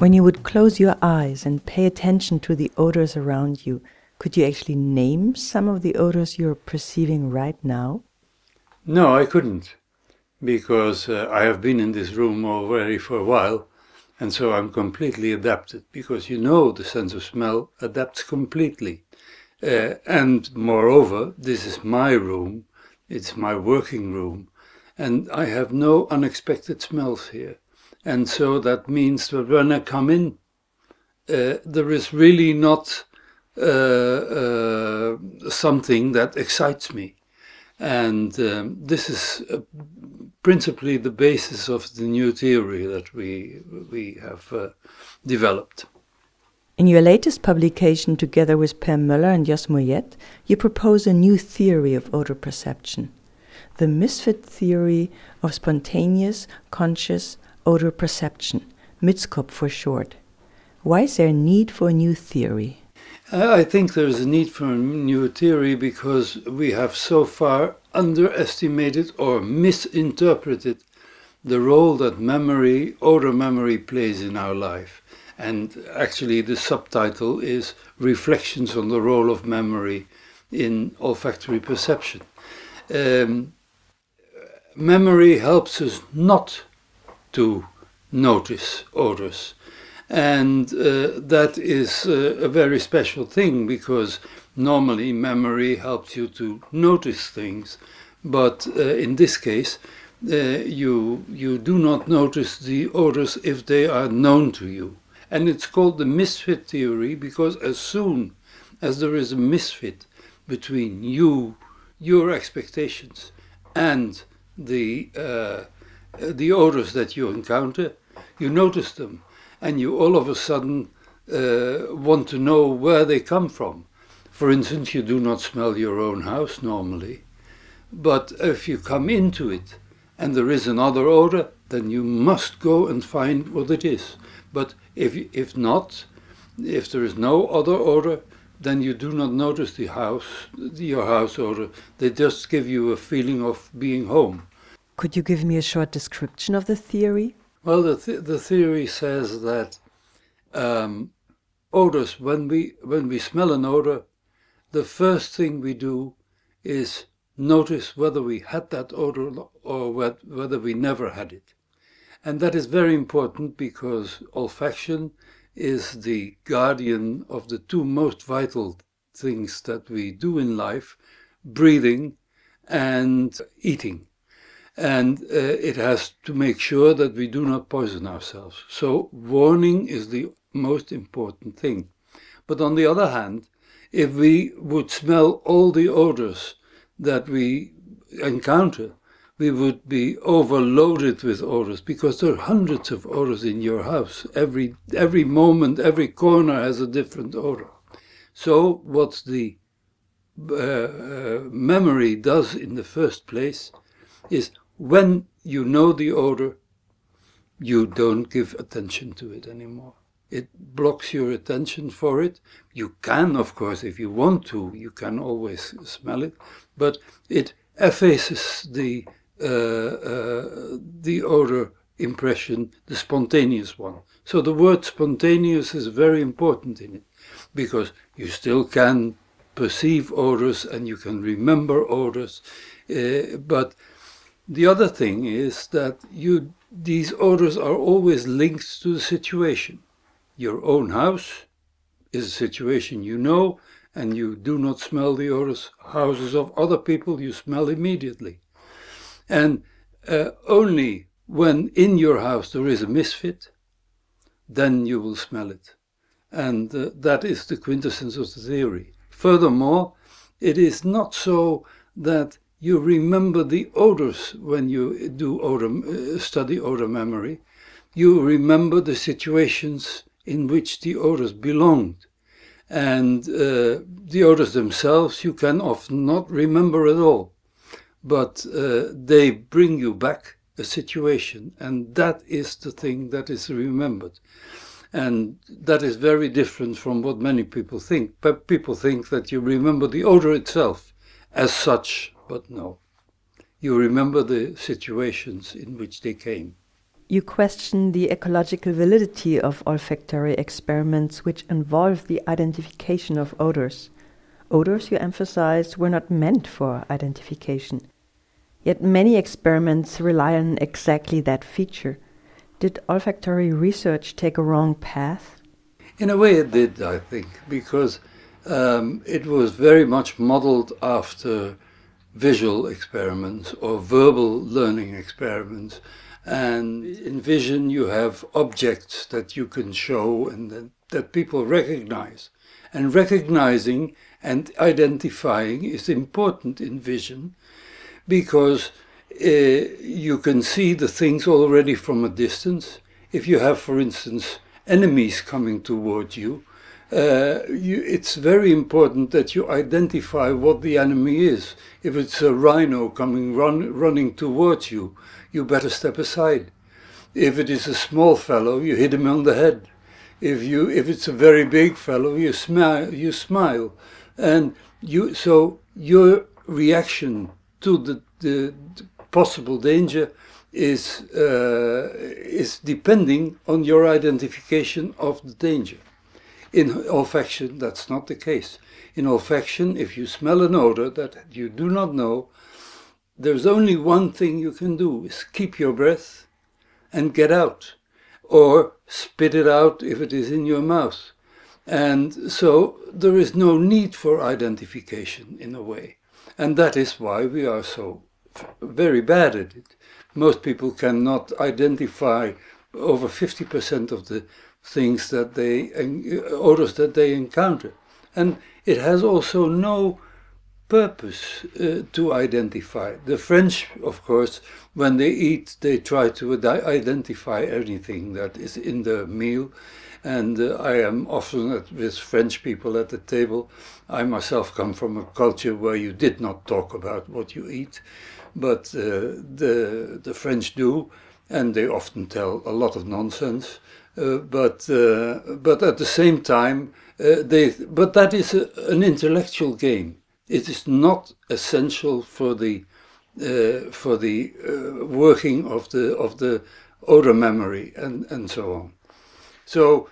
When you would close your eyes and pay attention to the odors around you, could you actually name some of the odors you're perceiving right now? No, I couldn't, because I have been in this room already for a while, and so I'm completely adapted, because the sense of smell adapts completely. And moreover, this is my room, it's my working room, and I have no unexpected smells here. And so that means that when I come in, there is really not something that excites me. And this is principally the basis of the new theory that we have developed. In your latest publication, together with Per Möller and Jos Moyet, you propose a new theory of odor perception, the misfit theory of spontaneous, conscious odor perception, MITSCOP for short. Why is there a need for a new theory? I think there is a need for a new theory because we have so far underestimated or misinterpreted the role that odor memory plays in our life. And actually the subtitle is Reflections on the Role of Memory in Olfactory Perception. Memory helps us not to notice odors. And that is a very special thing, because normally memory helps you to notice things, but in this case you do not notice the odors if they are known to you. And it's called the misfit theory because as soon as there is a misfit between your expectations and the odors that you encounter, you notice them. And you all of a sudden want to know where they come from. For instance, you do not smell your own house normally, but if you come into it and there is another odor, then you must go and find what it is. But if not, if there is no other odor, then you do not notice your house odor. They just give you a feeling of being home. Could you give me a short description of the theory? Well, the theory says that odors, when we smell an odor, the first thing we do is notice whether we had that odor or whether we never had it. And that is very important because olfaction is the guardian of the two most vital things that we do in life, breathing and eating. And it has to make sure that we do not poison ourselves. So warning is the most important thing. But on the other hand, if we would smell all the odors that we encounter, we would be overloaded with odors, because there are hundreds of odors in your house. Every moment, every corner has a different odor. So what the memory does in the first place is, when you know the odor, you don't give attention to it anymore. It blocks your attention for it. You can, of course, if you want to, you can always smell it, but it effaces the odor impression, the spontaneous one. So the word spontaneous is very important in it, because you still can perceive odors and you can remember odors, but the other thing is that these odors are always linked to the situation. Your own house is a situation you know, and you do not smell the odors. Houses of other people you smell immediately. And only when in your house there is a misfit, then you will smell it. And that is the quintessence of the theory. Furthermore, it is not so that you remember the odors when you do study odor memory. You remember the situations in which the odors belonged. And the odors themselves you can often not remember at all. But they bring you back a situation, and that is the thing that is remembered. And that is very different from what many people think. But people think that you remember the odor itself as such, but no. You remember the situations in which they came. You question the ecological validity of olfactory experiments which involve the identification of odors. Odors, you emphasized, were not meant for identification. Yet many experiments rely on exactly that feature. Did olfactory research take a wrong path? In a way it did, I think, because it was very much modeled after visual experiments or verbal learning experiments. And in vision you have objects that you can show and that people recognize. And recognizing and identifying is important in vision because you can see the things already from a distance. If you have, for instance, enemies coming toward you, it's very important that you identify what the enemy is. If it's a rhino coming running towards you, you better step aside. If it is a small fellow, you hit him on the head. If it's a very big fellow, you smile, and so your reaction to the possible danger is depending on your identification of the danger. In olfaction, that's not the case. In olfaction, if you smell an odor that you do not know, there's only one thing you can do, is keep your breath and get out, or spit it out if it is in your mouth. And so there is no need for identification in a way. And that is why we are so very bad at it. Most people cannot identify over 50% of the things that odors that they encounter. And it has also no purpose to identify. The French, of course, when they eat, they try to identify anything that is in the meal. And I am often with French people at the table. I myself come from a culture where you did not talk about what you eat, but the French do, and they often tell a lot of nonsense. But at the same time, but that is an intellectual game. It is not essential for the working of the odor memory and so on. So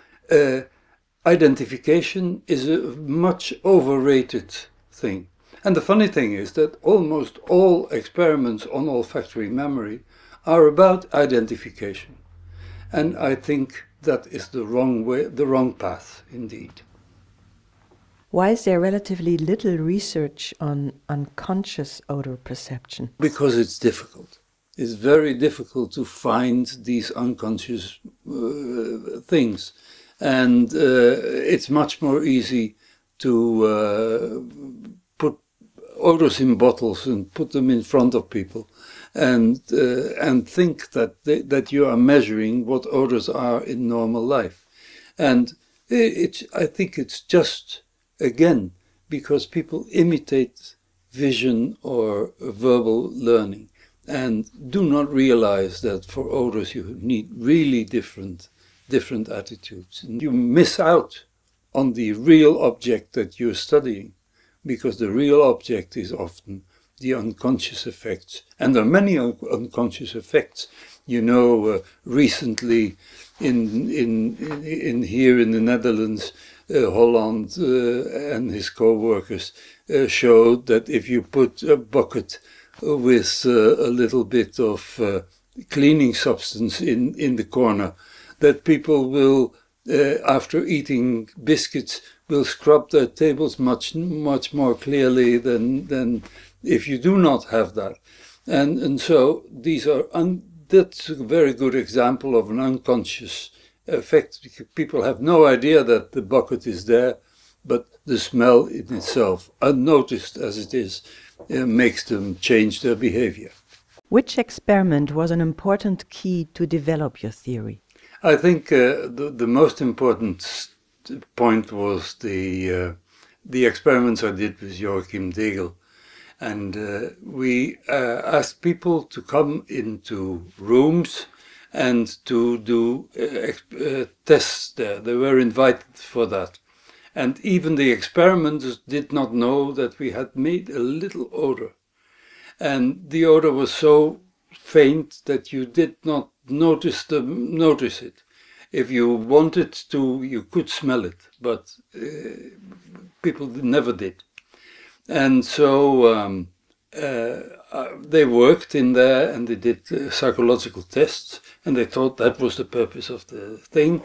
identification is a much overrated thing. And the funny thing is that almost all experiments on olfactory memory are about identification. And I think that is the wrong way, the wrong path indeed. Why is there relatively little research on unconscious odor perception? Because it's difficult. It's very difficult to find these unconscious things. And it's much more easy to put odors in bottles and put them in front of people and think that you are measuring what odors are in normal life. And I think it's just, again, because people imitate vision or verbal learning and do not realize that for odors you need really different attitudes. And you miss out on the real object that you're studying, because the real object is often the unconscious effects. And there are many unconscious effects. You know, recently in here in the Netherlands, Holland and his co-workers showed that if you put a bucket with a little bit of cleaning substance in the corner, that people will, after eating biscuits, will scrub their tables much more clearly than if you do not have that. And so these are that's a very good example of an unconscious effect, because people have no idea that the bucket is there, but the smell in itself, unnoticed as it is, makes them change their behavior. Which experiment was an important key to develop your theory? I think the most important point was the experiments I did with Joachim Degel. And we asked people to come into rooms and to do tests there. They were invited for that. And even the experimenters did not know that we had made a little odor. And the odor was so faint that you did not notice it. If you wanted to, you could smell it, but people never did. And so they worked in there and they did psychological tests, and they thought that was the purpose of the thing.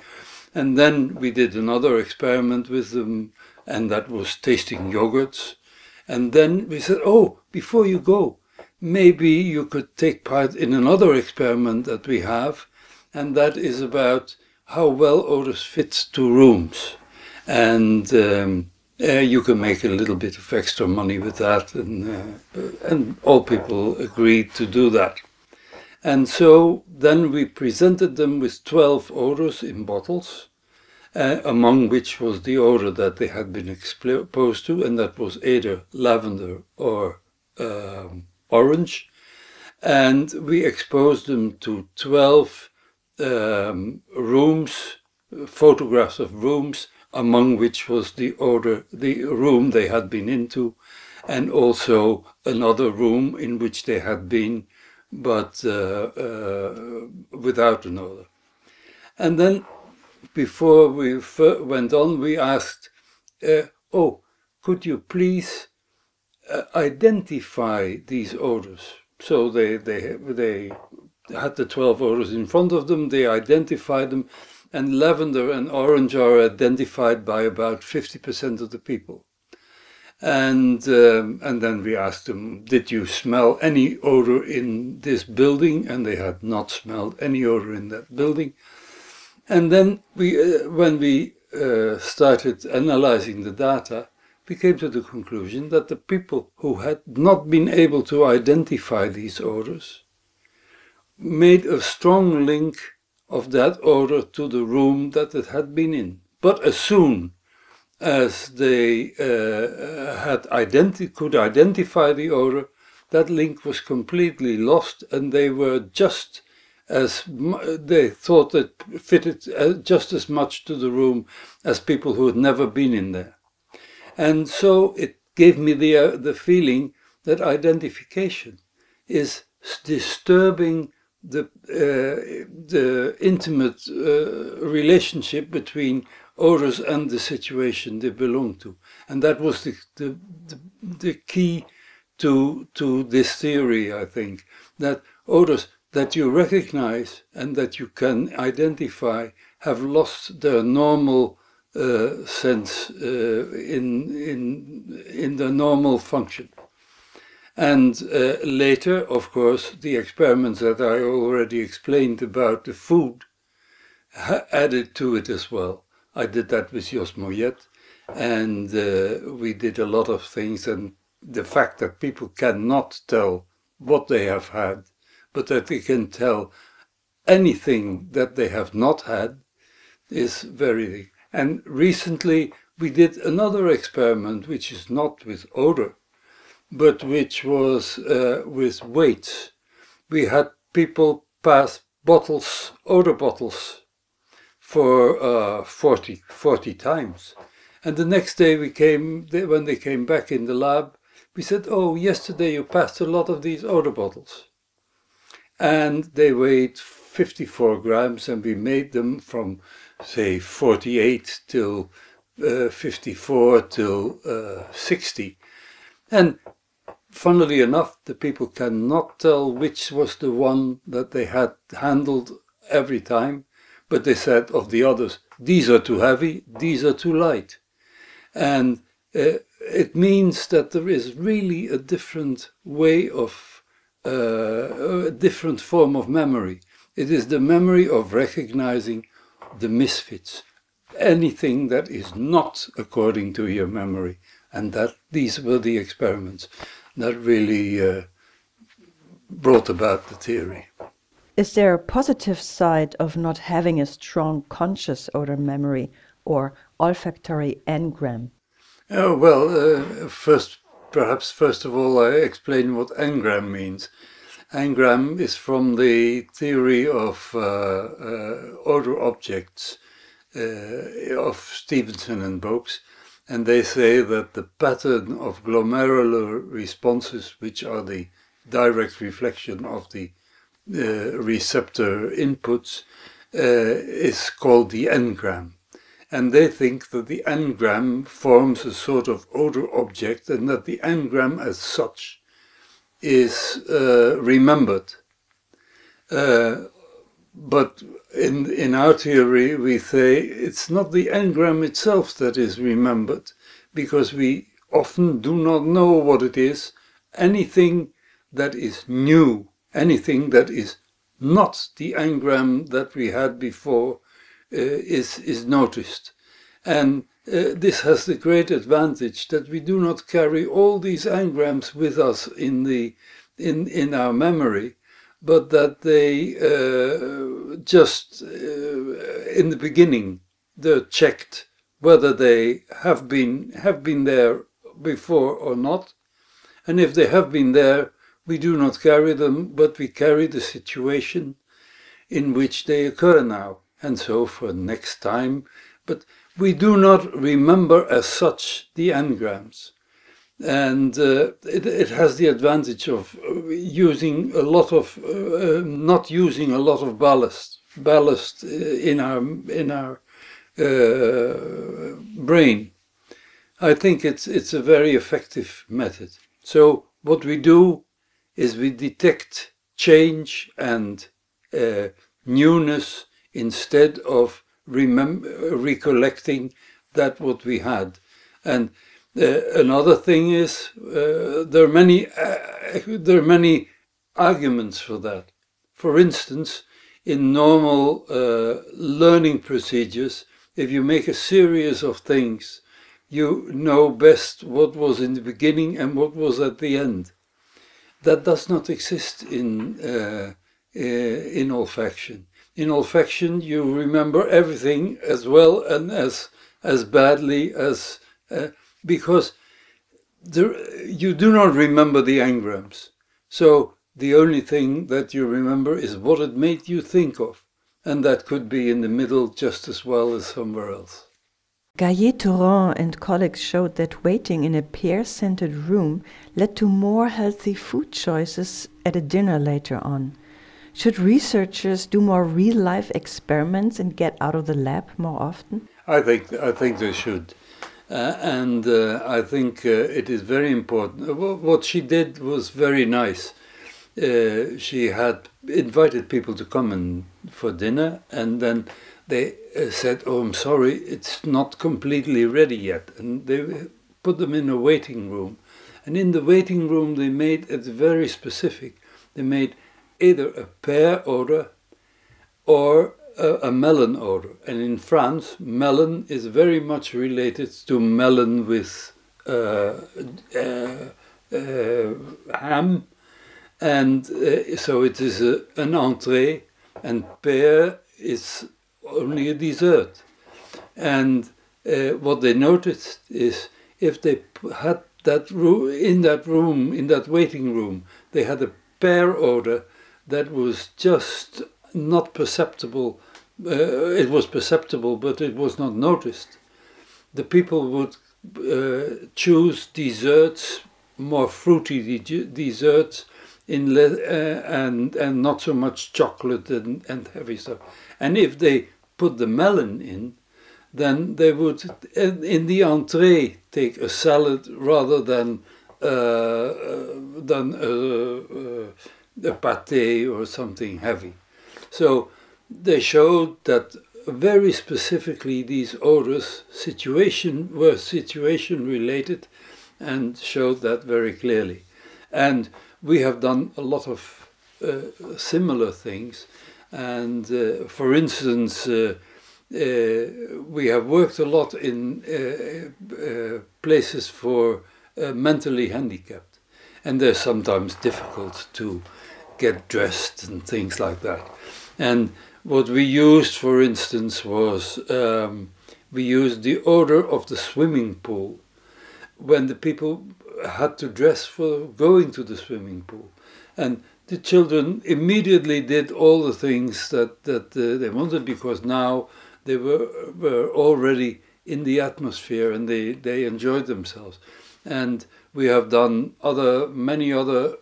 And then we did another experiment with them, and that was tasting yogurts. And then we said, oh, before you go, maybe you could take part in another experiment that we have, and that is about how well odors fit to rooms. And you can make a little bit of extra money with that, and all people agreed to do that. And so then we presented them with 12 odors in bottles, among which was the odor that they had been exposed to, and that was either lavender or orange. And we exposed them to 12 rooms, photographs of rooms, among which was the room they had been into, and also another room in which they had been, but without an odor. And then, before we went on, we asked, oh, could you please identify these odors? So they had the 12 odors in front of them, they identified them, and lavender and orange are identified by about 50% of the people. And then we asked them, did you smell any odor in this building? And they had not smelled any odor in that building. And then when we started analyzing the data, we came to the conclusion that the people who had not been able to identify these odors made a strong link of that odor to the room that it had been in. But as soon as they could identify the odor, that link was completely lost, and they were just as they thought it fitted just as much to the room as people who had never been in there. And so it gave me the feeling that identification is disturbing the intimate relationship between odors and the situation they belong to. And that was the key to this theory, I think, that odors that you recognize and that you can identify have lost their normal sense in the normal function. And later, of course, the experiments that I already explained about the food added to it as well. I did that with Jos Moyet, and we did a lot of things, and the fact that people cannot tell what they have had, but that they can tell anything that they have not had is very... And recently we did another experiment, which is not with odor, but which was with weights. We had people pass bottles, odor bottles, for 40 times. And the next day when they came back in the lab, we said, oh, yesterday you passed a lot of these odor bottles. And they weighed 54 grams, and we made them from, say, 48 till 54 till 60. And funnily enough, the people cannot tell which was the one that they had handled every time, but they said of the others, these are too heavy, these are too light. And it means that there is really a different way of, a different form of memory. It is the memory of recognizing the misfits, anything that is not according to your memory. And that these were the experiments that really brought about the theory. Is there a positive side of not having a strong conscious odor memory or olfactory engram? Oh, well, perhaps first of all, I explain what engram means. Engram is from the theory of odor objects of Stevenson and Boakes, and they say that the pattern of glomerular responses, which are the direct reflection of the receptor inputs is called the engram. And they think that the engram forms a sort of odor object and that the engram as such is remembered. But in our theory, we say it's not the engram itself that is remembered, because we often do not know what it is. Anything that is new, anything that is not the engram that we had before, is noticed. And this has the great advantage that we do not carry all these engrams with us in our memory, but that they just in the beginning they're checked whether they have been there before or not. And if they have been there, we do not carry them, but we carry the situation in which they occur now. And so for next time, but we do not remember as such the engrams. And it has the advantage of using a lot of, not using a lot of ballast in our brain. I think it's a very effective method. So what we do is we detect change and newness instead of recollecting that what we had. And another thing is there are many arguments for that. For instance, in normal learning procedures, if you make a series of things, you know best what was in the beginning and what was at the end. That does not exist in olfaction. In olfaction, you remember everything as well and as badly as because you do not remember the engrams. So the only thing that you remember is what it made you think of, and that could be in the middle just as well as somewhere else. Gaillet-Touran and colleagues showed that waiting in a pear-scented room led to more healthy food choices at a dinner later on. Should researchers do more real-life experiments and get out of the lab more often? I think they should. And I think it is very important. What she did was very nice. She had invited people to come in for dinner, and then they said, "Oh, I'm sorry, it's not completely ready yet." And they put them in a waiting room. And in the waiting room, they made it very specific. They made either a pear odor or a melon odor. And in France, melon is very much related to melon with ham. And so it is an entree, and pear is only a dessert. And what they noticed is if they had that in that waiting room, they had a pear odor that was just not perceptible. It was perceptible, but it was not noticed. The people would choose desserts, more fruity desserts, and not so much chocolate and heavy stuff. And if they put the melon in, then they would, in the entree, take a salad rather than a pâté or something heavy. So they showed that very specifically these odors were situation related, and showed that very clearly. And we have done a lot of similar things. And for instance, we have worked a lot in places for mentally handicapped. And they're sometimes difficult to get dressed and things like that. And what we used, for instance, was we used the odor of the swimming pool when the people had to dress for going to the swimming pool. And the children immediately did all the things that they wanted, because now they were already in the atmosphere and they enjoyed themselves. And we have done many other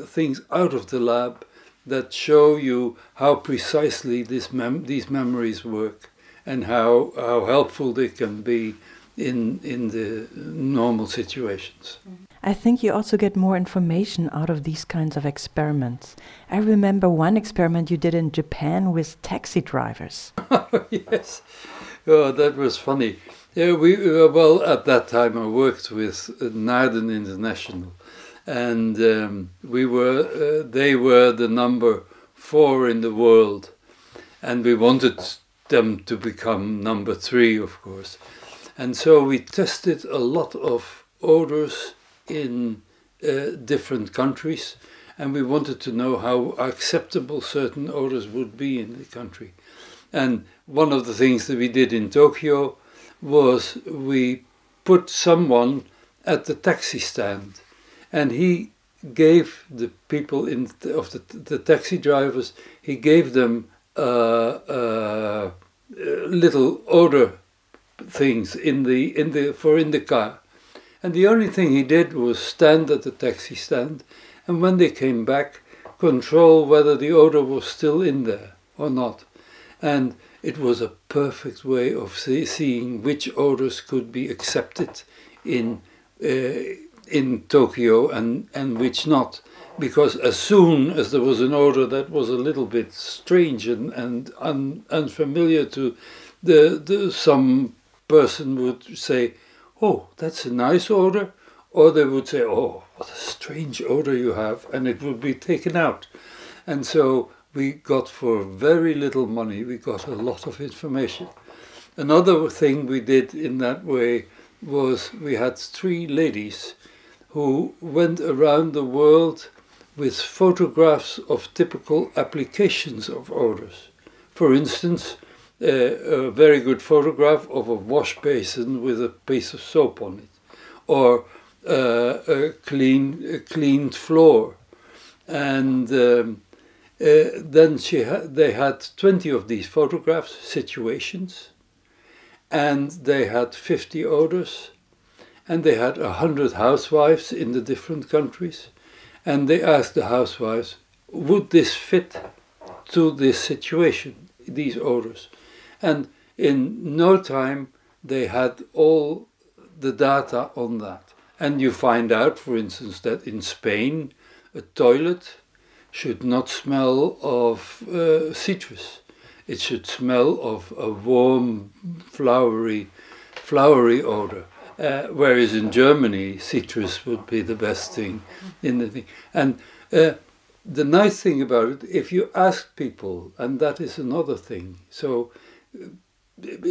things out of the lab that show you how precisely these memories work and how helpful they can be in the normal situations. I think you also get more information out of these kinds of experiments. I remember one experiment you did in Japan with taxi drivers. Yes, oh, that was funny. Yeah, well, at that time I worked with Naarden International, and they were the number 4 in the world, and we wanted them to become number 3, of course. And so we tested a lot of odors in different countries, and we wanted to know how acceptable certain odors would be in the country. And one of the things that we did in Tokyo was we put someone at the taxi stand, and he gave the people of the taxi drivers, he gave them little odor things in the car. And the only thing he did was stand at the taxi stand, and when they came back, control whether the odor was still in there or not. And it was a perfect way of seeing which odors could be accepted in Tokyo and which not. Because as soon as there was an odor that was a little bit strange and unfamiliar to some person would say, "Oh, that's a nice odor," or they would say, "Oh, what a strange odor you have," and it would be taken out. And so we got, for very little money, we got a lot of information. Another thing we did in that way was we had 3 ladies who went around the world with photographs of typical applications of odors. For instance, a very good photograph of a wash basin with a piece of soap on it, or a cleaned floor. And then they had 20 of these photographs, situations, and they had 50 odors, and they had 100 housewives in the different countries, and they asked the housewives, would this fit to this situation, these odors? And in no time they had all the data on that. And you find out, for instance, that in Spain a toilet should not smell of citrus. It should smell of a warm, flowery odor. Whereas in Germany, citrus would be the best thing in the thing. And the nice thing about it, if you ask people, and that is another thing, so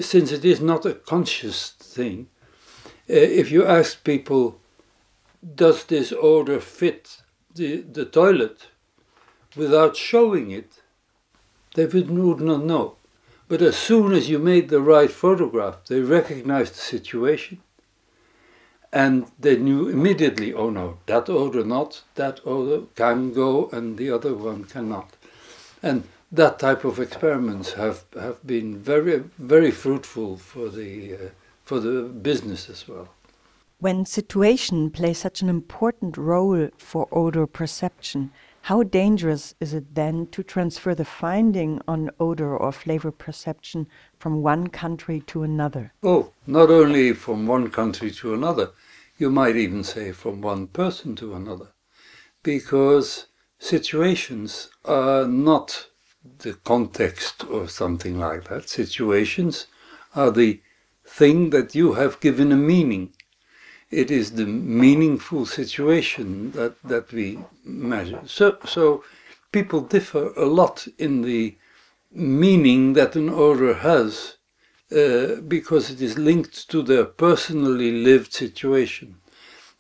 since it is not a conscious thing, if you ask people, does this odor fit the toilet, without showing it, they would not know. But as soon as you made the right photograph, they recognized the situation, and they knew immediately, oh no, that odor not, that odor can go and the other one cannot. And that type of experiments have been very, very fruitful for the business as well. When situation plays such an important role for odor perception, how dangerous is it then to transfer the finding on odor or flavor perception from one country to another? Oh, not only from one country to another, you might even say from one person to another, because situations are not the context or something like that. Situations are the thing that you have given a meaning. It is the meaningful situation that we measure. So people differ a lot in the meaning that an odor has because it is linked to their personally lived situation.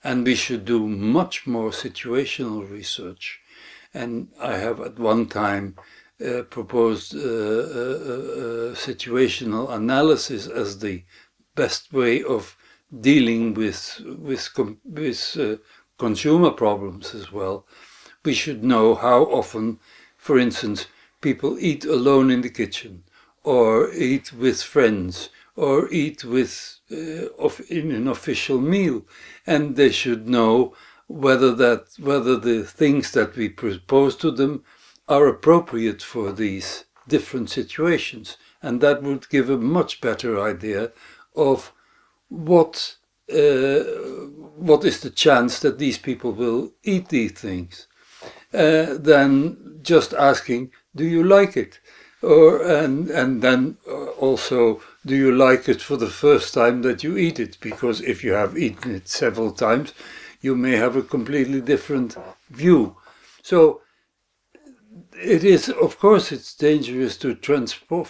And we should do much more situational research. And I have at one time proposed situational analysis as the best way of dealing with consumer problems as well. We should know how often, for instance, people eat alone in the kitchen, or eat with friends, or eat with in an official meal, and they should know whether the things that we propose to them are appropriate for these different situations. And that would give a much better idea of what is the chance that these people will eat these things, than just asking, do you like it? And then also, do you like it for the first time that you eat it? Because if you have eaten it several times, you may have a completely different view. So it is, of course, it's dangerous to transpose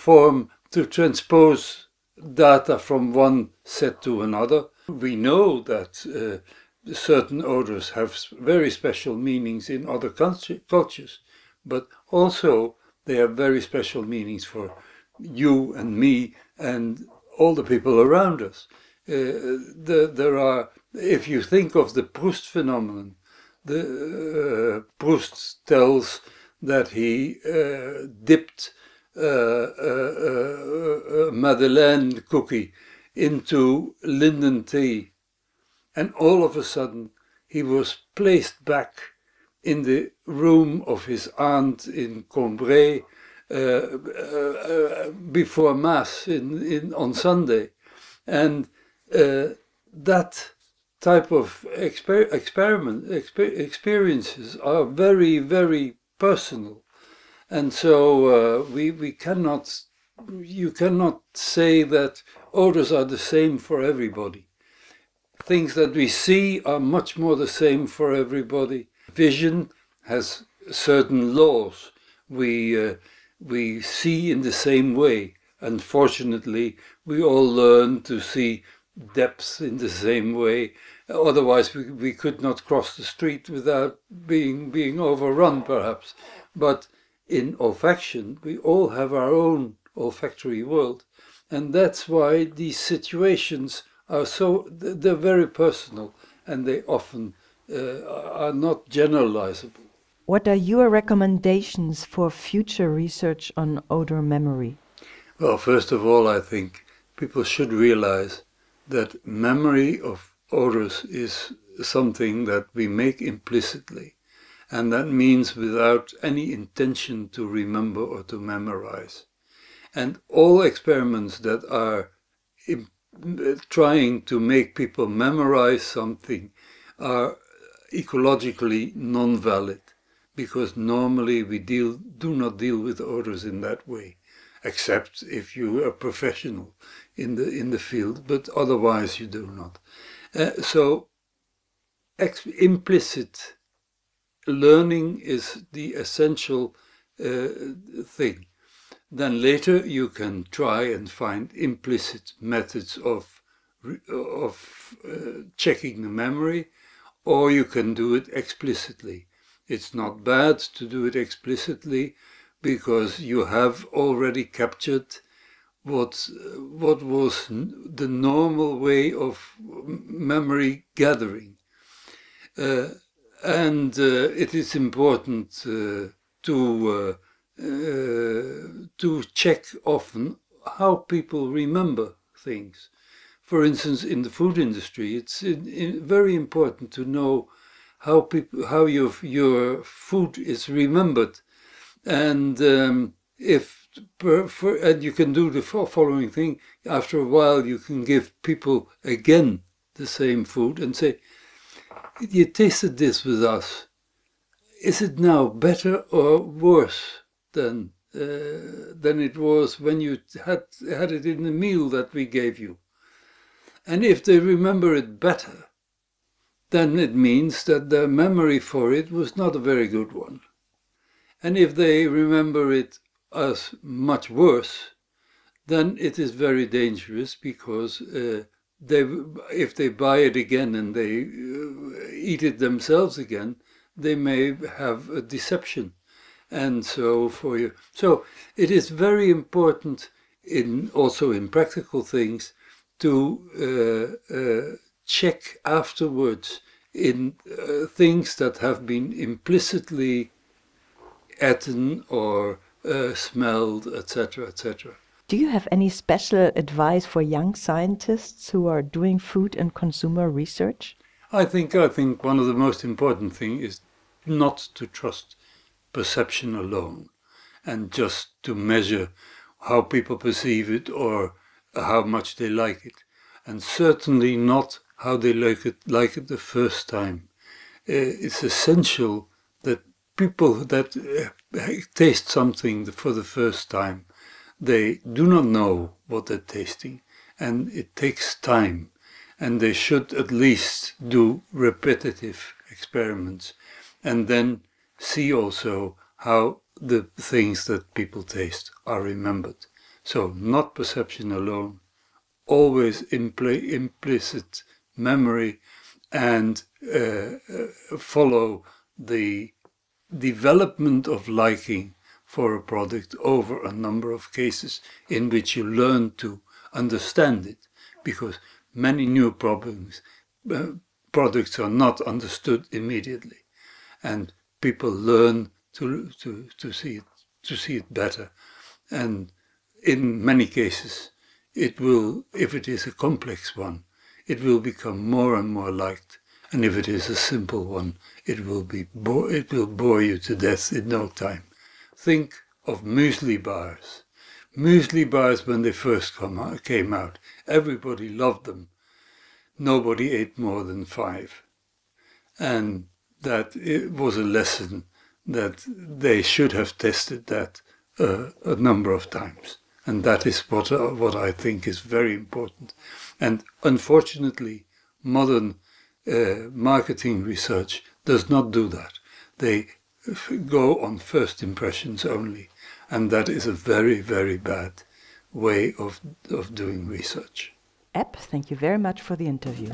data from one set to another. We know that certain odors have very special meanings in other cultures, but also they have very special meanings for you and me and all the people around us. There are, if you think of the Proust phenomenon, Proust tells that he dipped a Madeleine cookie into linden tea, and all of a sudden he was placed back in the room of his aunt in Combray before Mass on Sunday. And that type of experiences are very, very personal. And so you cannot say that odors are the same for everybody. Things that we see are much more the same for everybody. Vision has certain laws. We see in the same way. Unfortunately, we all learn to see depth in the same way. Otherwise, we could not cross the street without being overrun, perhaps. But in olfaction, we all have our own olfactory world. And that's why these situations they're very personal, and they often are not generalizable. What are your recommendations for future research on odor memory? Well, first of all, I think people should realize that memory of odors is something that we make implicitly, and that means without any intention to remember or to memorize. And all experiments that are trying to make people memorize something are ecologically non-valid, because normally we do not deal with odors in that way, except if you are a professional in the field, but otherwise you do not. So implicit learning is the essential thing. Then later you can try and find implicit methods of checking the memory, or you can do it explicitly. It's not bad to do it explicitly, because you have already captured what was the normal way of memory gathering. And it is important to check often how people remember things. For instance, in the food industry, it's very important to know how your food is remembered, and and you can do the following thing. After a while, you can give people again the same food and say, "You tasted this with us. Is it now better or worse than it was when you had it in the meal that we gave you?" And if they remember it better, then it means that their memory for it was not a very good one. And if they remember it as much worse, then it is very dangerous, because if they buy it again and they eat it themselves again, they may have a deception. And so it is very important also in practical things to check afterwards in things that have been implicitly eaten or smelled, etc., etc. Do you have any special advice for young scientists who are doing food and consumer research? I think one of the most important things is not to trust perception alone, and just to measure how people perceive it or how much they like it, and certainly not how they like it the first time. It's essential that people that taste something for the first time, they do not know what they're tasting, and it takes time, and they should at least do repetitive experiments, and then see also how the things that people taste are remembered. So not perception alone, always implicit memory, and follow the development of liking for a product over a number of cases in which you learn to understand it, because many new products are not understood immediately, and people learn to see it better, and in many cases it will, if it is a complex one, it will become more and more liked, and if it is a simple one, it will bore you to death in no time. Think of muesli bars. Muesli bars, when they first came out, everybody loved them. Nobody ate more than 5. And that it was a lesson that they should have tested that a number of times. And that is what I think is very important. And unfortunately, modern marketing research does not do that. They go on first impressions only. And that is a very, very bad way of doing research. Epp, thank you very much for the interview.